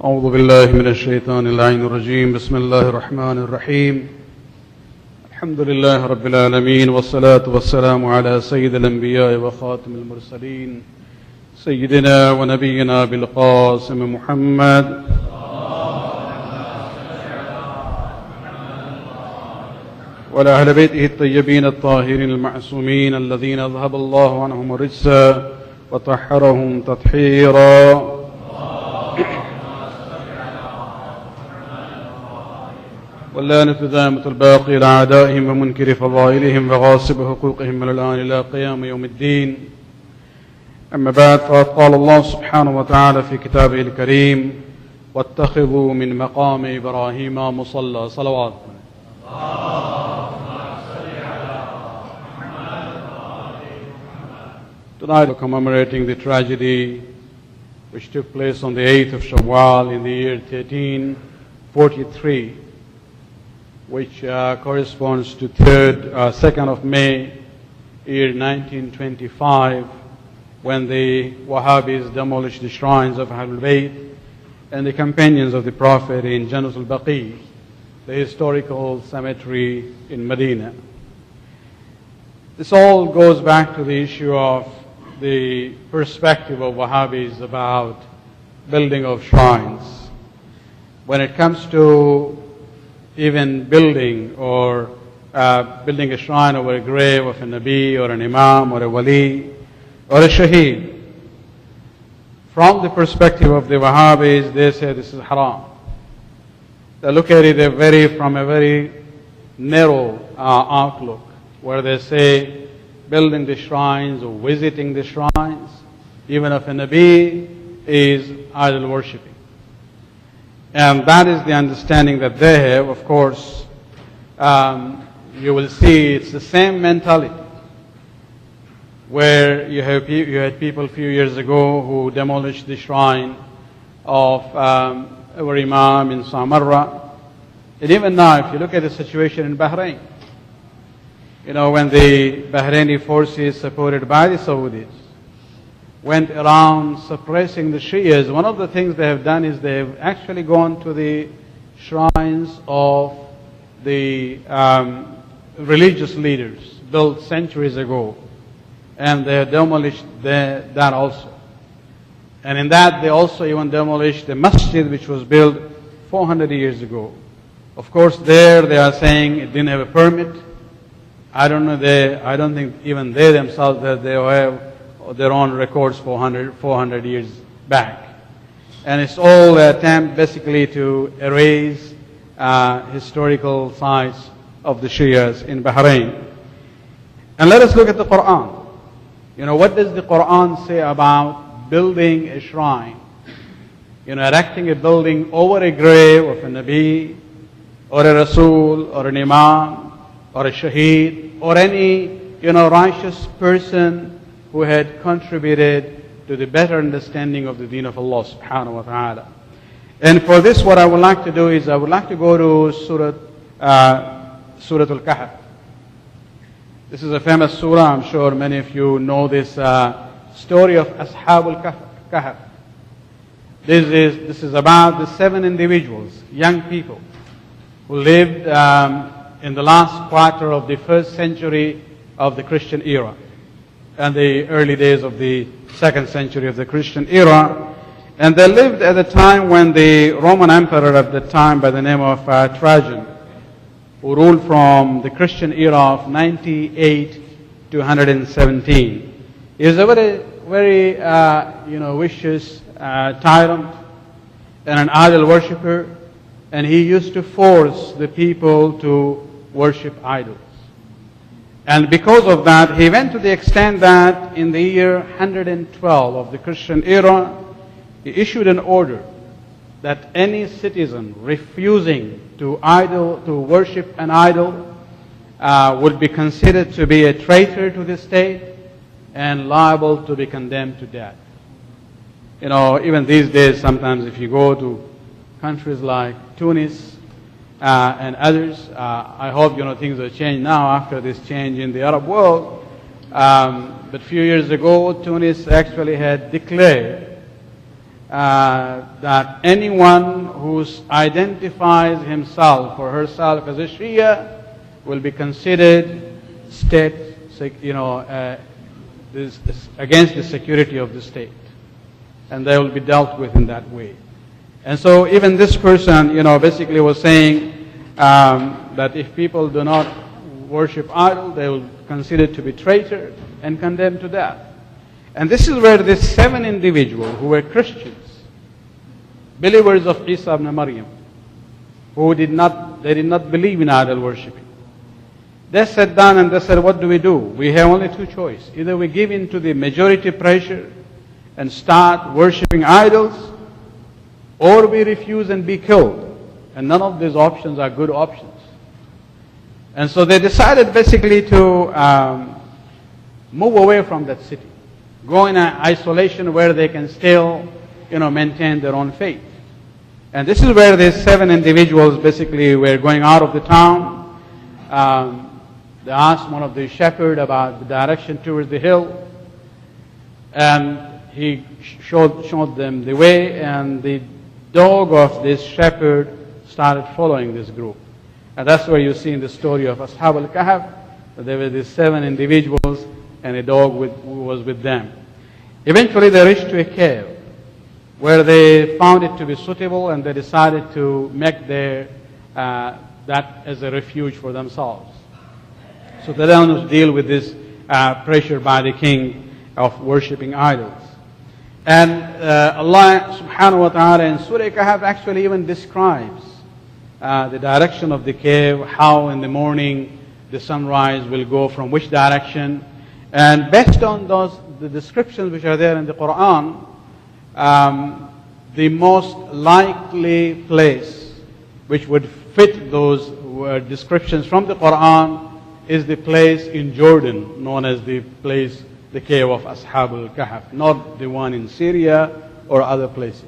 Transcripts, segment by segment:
أعوذ بالله من الشيطان اللعين الرجيم بسم الله الرحمن الرحيم الحمد لله رب العالمين والصلاة والسلام على سيد الأنبياء وخاتم المرسلين سيدنا ونبينا بالقاسم محمد وعلى أهل بيته الطيبين الطاهرين المعصومين الذين أذهب الله عنهم الرجس وطهرهم تطهيرا واللعنة دائمة الباقي لأعدائهم ومنكر فضائلهم وغاصب حقوقهم من الآن إلى قيام يوم الدين. أما بعد، فقد قال الله سبحانه وتعالى في كتابه الكريم: واتخذوا من مقام إبراهيم مصلى. صلوات. Tonight we're commemorating the tragedy which took place on the 8th of Shawwal in the year 1343, which corresponds to 2nd of May, year 1925, when the Wahhabis demolished the shrines of Ahlul Bayt and the companions of the Prophet in Jannatoul Baqi, the historical cemetery in Medina. This all goes back to the issue of the perspective of Wahhabis about building of shrines. When it comes to even building or building a shrine over a grave of a Nabi or an Imam or a Wali or a Shaheed, from the perspective of the Wahhabis, they say this is haram. They look at it from a very narrow outlook, where they say building the shrines or visiting the shrines, even of a Nabi, is idol worshipping. And that is the understanding that they have. Of course, you will see it's the same mentality where you had people a few years ago who demolished the shrine of our Imam in Samarra. And even now, if you look at the situation in Bahrain, when the Bahraini forces supported by the Saudis went around suppressing the Shias, one of the things they have done is they have actually gone to the shrines of the religious leaders built centuries ago, and they demolished that also. And in that, they also even demolished the masjid which was built 400 years ago. Of course, there they are saying it didn't have a permit. I don't think even they themselves that they have their own records 400 years back. And it's all an attempt basically to erase historical sites of the Shias in Bahrain. And let us look at the Quran. What does the Quran say about building a shrine? Erecting a building over a grave of a Nabi, or a Rasul, or an Imam, or a Shaheed, or any, righteous person who had contributed to the better understanding of the deen of Allah subhanahu wa ta'ala. And for this, what I would like to do is, I would like to go to Surah Al-Kahf. This is a famous surah. I'm sure many of you know this story of Ashab Al-Kahf. This is about the 7 individuals, young people, who lived in the last quarter of the 1st century of the Christian era and the early days of the 2nd century of the Christian era. And they lived at a time when the Roman emperor at the time, by the name of Trajan, who ruled from the Christian era of 98 to 117. He was a very vicious tyrant and an idol worshipper, and he used to force the people to worship idols. And because of that, he went to the extent that in the year 112 of the Christian era, he issued an order that any citizen refusing to worship an idol would be considered to be a traitor to the state and liable to be condemned to death. Even these days, sometimes if you go to countries like Tunis and others, I hope things have changed now after this change in the Arab world. But a few years ago, Tunis actually had declared that anyone who identifies himself or herself as a Shia will be considered state, against the security of the state, and they will be dealt with in that way. And so even this person, basically was saying that if people do not worship idols, they will consider to be traitor and condemned to death. And this is where these 7 individuals who were Christians, believers of Isa ibn Maryam, who did not believe in idol worshiping, they sat down and they said, what do? We have only 2 choices. Either we give in to the majority pressure and start worshiping idols, or we refuse and be killed. And none of these options are good options. And so they decided basically to move away from that city, go in isolation where they can still, maintain their own faith. And this is where these 7 individuals basically were going out of the town. They asked one of the shepherds about the direction towards the hill, and he showed them the way, and the dog of this shepherd started following this group. And that's where you see in the story of Ashab al-Kahf, that there were these 7 individuals and a dog who was with them. Eventually they reached to a cave where they found it to be suitable, and they decided to make that as a refuge for themselves. So they don't deal with this pressure by the king of worshipping idols. And Allah subhanahu wa ta'ala in Surah Kahf actually even describes the direction of the cave, how in the morning the sunrise will go from which direction. And based on the descriptions which are there in the Quran, the most likely place which would fit those descriptions from the Quran is the place in Jordan known as the cave of Ashab al-Kahf, not the one in Syria or other places.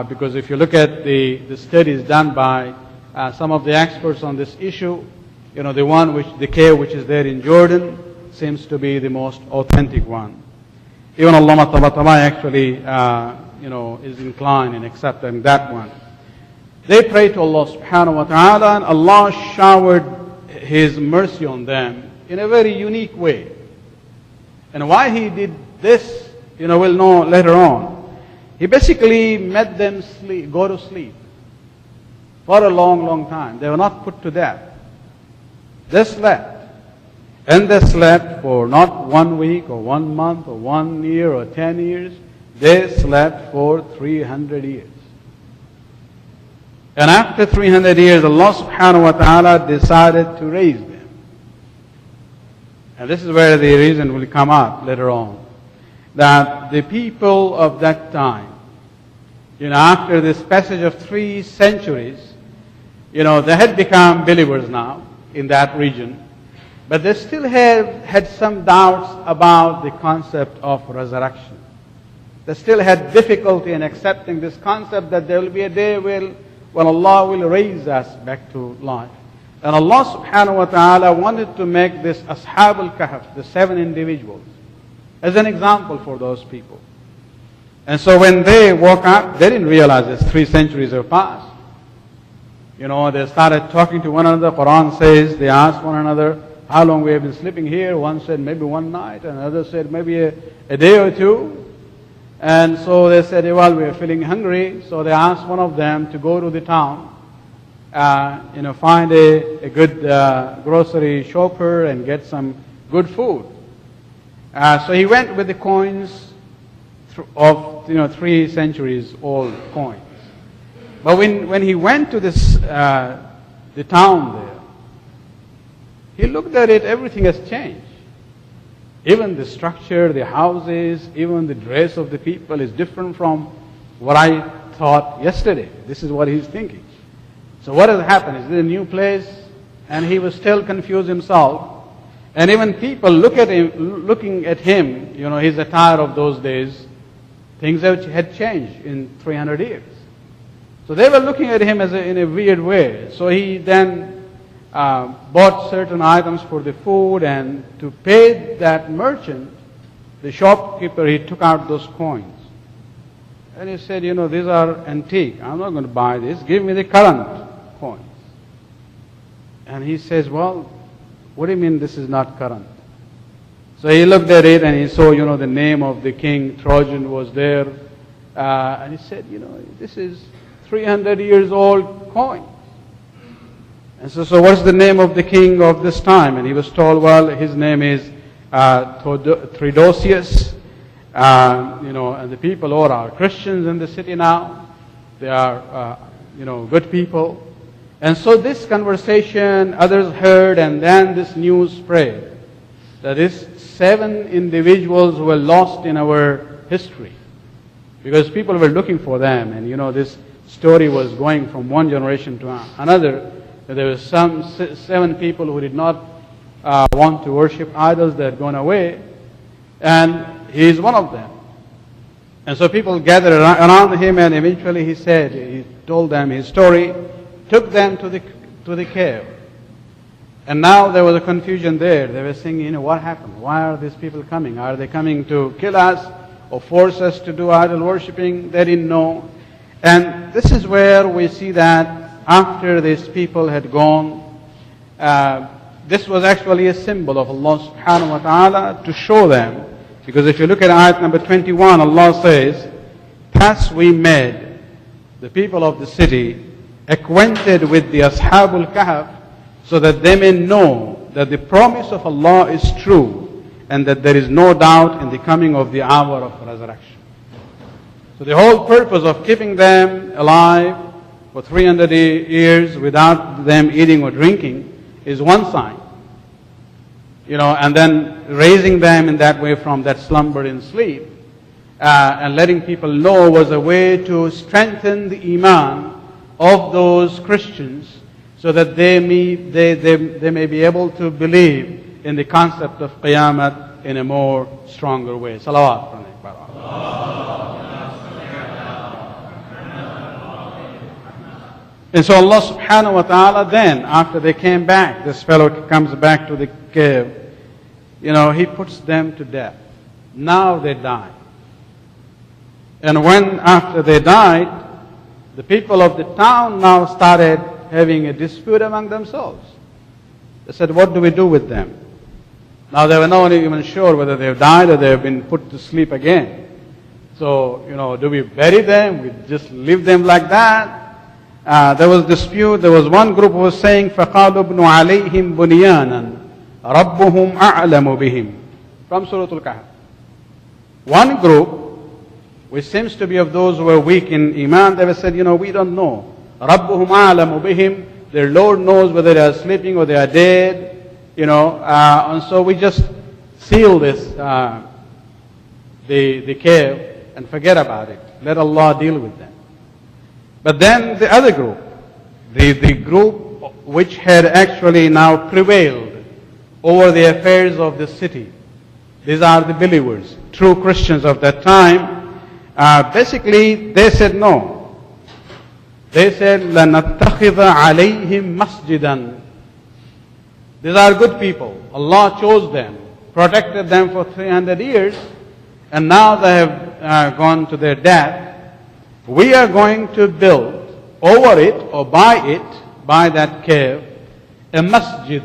Because if you look at the studies done by some of the experts on this issue, the cave which is there in Jordan seems to be the most authentic one. Even Allama Tabatabai actually, is inclined in accepting that one. They prayed to Allah subhanahu wa ta'ala, and Allah showered His mercy on them in a very unique way. And why He did this, we'll know later on. He basically made them go to sleep for a long, long time. They were not put to death. They slept. And they slept for not 1 week or 1 month or 1 year or 10 years. They slept for 300 years. And after 300 years, Allah subhanahu wa ta'ala decided to raise them. And this is where the reason will come up later on. That the people of that time, after this passage of 3 centuries, they had become believers now in that region. But they still had some doubts about the concept of resurrection. They still had difficulty in accepting this concept that there will be a day when Allah will raise us back to life. And Allah subhanahu wa ta'ala wanted to make this Ashab al-Kahf, the 7 individuals, as an example for those people. And so when they woke up, they didn't realize that 3 centuries have passed. They started talking to one another. Quran says they asked one another, how long we have been sleeping here? One said maybe 1 night, and another said maybe a day or 2. And so they said, well, we are feeling hungry. So they asked one of them to go to the town, find a good grocery shopper and get some good food. So he went with the coins of 3 centuries old coins. But when he went to the town there, he looked at it, everything has changed. Even the structure, the houses, even the dress of the people is different from what I thought yesterday. This is what he's thinking. So what has happened? Is it a new place? And he was still confused himself. And even people looking at him, his attire of those days, things had changed in 300 years. So they were looking at him in a weird way. So he then bought certain items for the food, and to pay that merchant, the shopkeeper, he took out those coins. And he said, these are antique. I'm not going to buy this. Give me the current coins. And he says, well, what do you mean this is not current? So he looked at it and he saw, the name of the king, Trojan, was there. And he said, this is 300 years old coin. And so what's the name of the king of this time? And he was told, well, his name is Theodosius. And the people all are Christians in the city now. They are, good people. And so this conversation others heard, and then this news spread that these 7 individuals were lost in our history because people were looking for them. And this story was going from one generation to another. There were some 7 people who did not want to worship idols that had gone away, and he is one of them. And so people gathered around him, and eventually he told them his story, took them to the cave. And now there was a confusion there. They were saying, what happened? Why are these people coming? Are they coming to kill us or force us to do idol worshipping? They didn't know. And this is where we see that after these people had gone, this was actually a symbol of Allah subhanahu wa ta'ala to show them. Because if you look at ayat number 21, Allah says, thus we made the people of the city acquainted with the Ashabul Kahf, so that they may know that the promise of Allah is true, and that there is no doubt in the coming of the hour of resurrection. So the whole purpose of keeping them alive for 300 years without them eating or drinking is one sign. And then raising them in that way from that slumber and sleep, and letting people know was a way to strengthen the iman of those Christians, so that they may be able to believe in the concept of Qiyamah in a more stronger way. Salawat. And so Allah subhanahu wa ta'ala then, after they came back, this fellow comes back to the cave, he puts them to death. Now they die. And when after they died, the people of the town now started having a dispute among themselves. They said, what do we do with them? Now they were not even sure whether they have died or they have been put to sleep again. So, do we bury them? We just leave them like that? There was dispute. There was one group who was saying, فَقَالُوا ابْنُوا عَلَيْهِمْ بُنْيَانًا رَبُّهُمْ أَعْلَمُ بِهِمْ, from Surah Al-Kahf. One group, which seems to be of those who were weak in iman, they said, we don't know. رَبُّهُمْ أَعْلَمُ بِهِمْ, their Lord knows whether they are sleeping or they are dead. And so we just seal this, the cave, and forget about it. Let Allah deal with them. But then the other group, the group which had actually now prevailed over the affairs of the city, these are the believers, true Christians of that time. Basically, they said no. They said, لَنَتَّخِذَ عَلَيْهِمْ مَسْجِدًا. These are good people. Allah chose them, protected them for 300 years, and now they have gone to their death. We are going to build over it or by that cave, a masjid,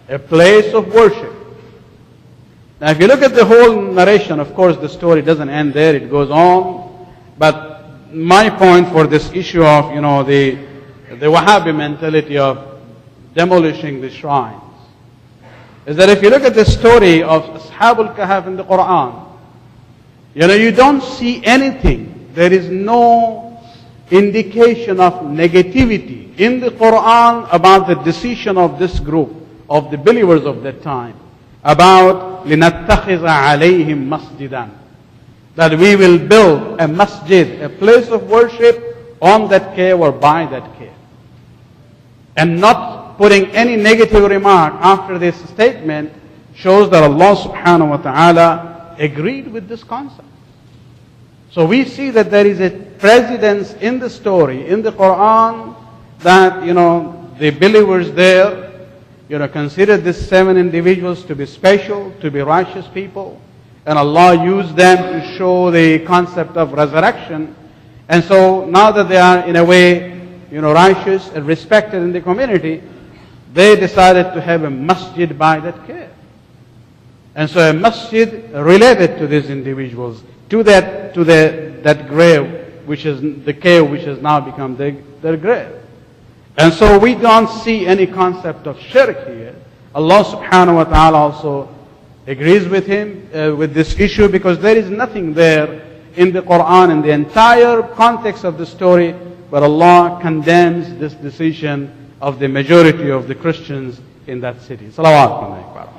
a place of worship. Now if you look at the whole narration, of course the story doesn't end there, it goes on. But my point for this issue of, the Wahhabi mentality of demolishing the shrines, is that if you look at the story of Ashabul Kahf in the Quran, you don't see anything. There is no indication of negativity in the Quran about the decision of this group, of the believers of that time, about لِنَتَّخِذَ عَلَيْهِمْ مَسْجِدًا, that we will build a masjid, a place of worship on that cave or by that cave. And not putting any negative remark after this statement shows that Allah subhanahu wa ta'ala agreed with this concept. So we see that there is a precedence in the story, in the Quran, that, the believers there, consider these 7 individuals to be special, to be righteous people. And Allah used them to show the concept of resurrection. And so now that they are in a way, righteous and respected in the community, they decided to have a masjid by that cave. And so a masjid related to these individuals, to that grave, which is the cave which has now become their grave. And so we don't see any concept of shirk here. Allah subhanahu wa ta'ala also agrees with him with this issue, because there is nothing there in the Quran, in the entire context of the story, where Allah condemns this decision of the majority of the Christians in that city. Salawat alayhi wa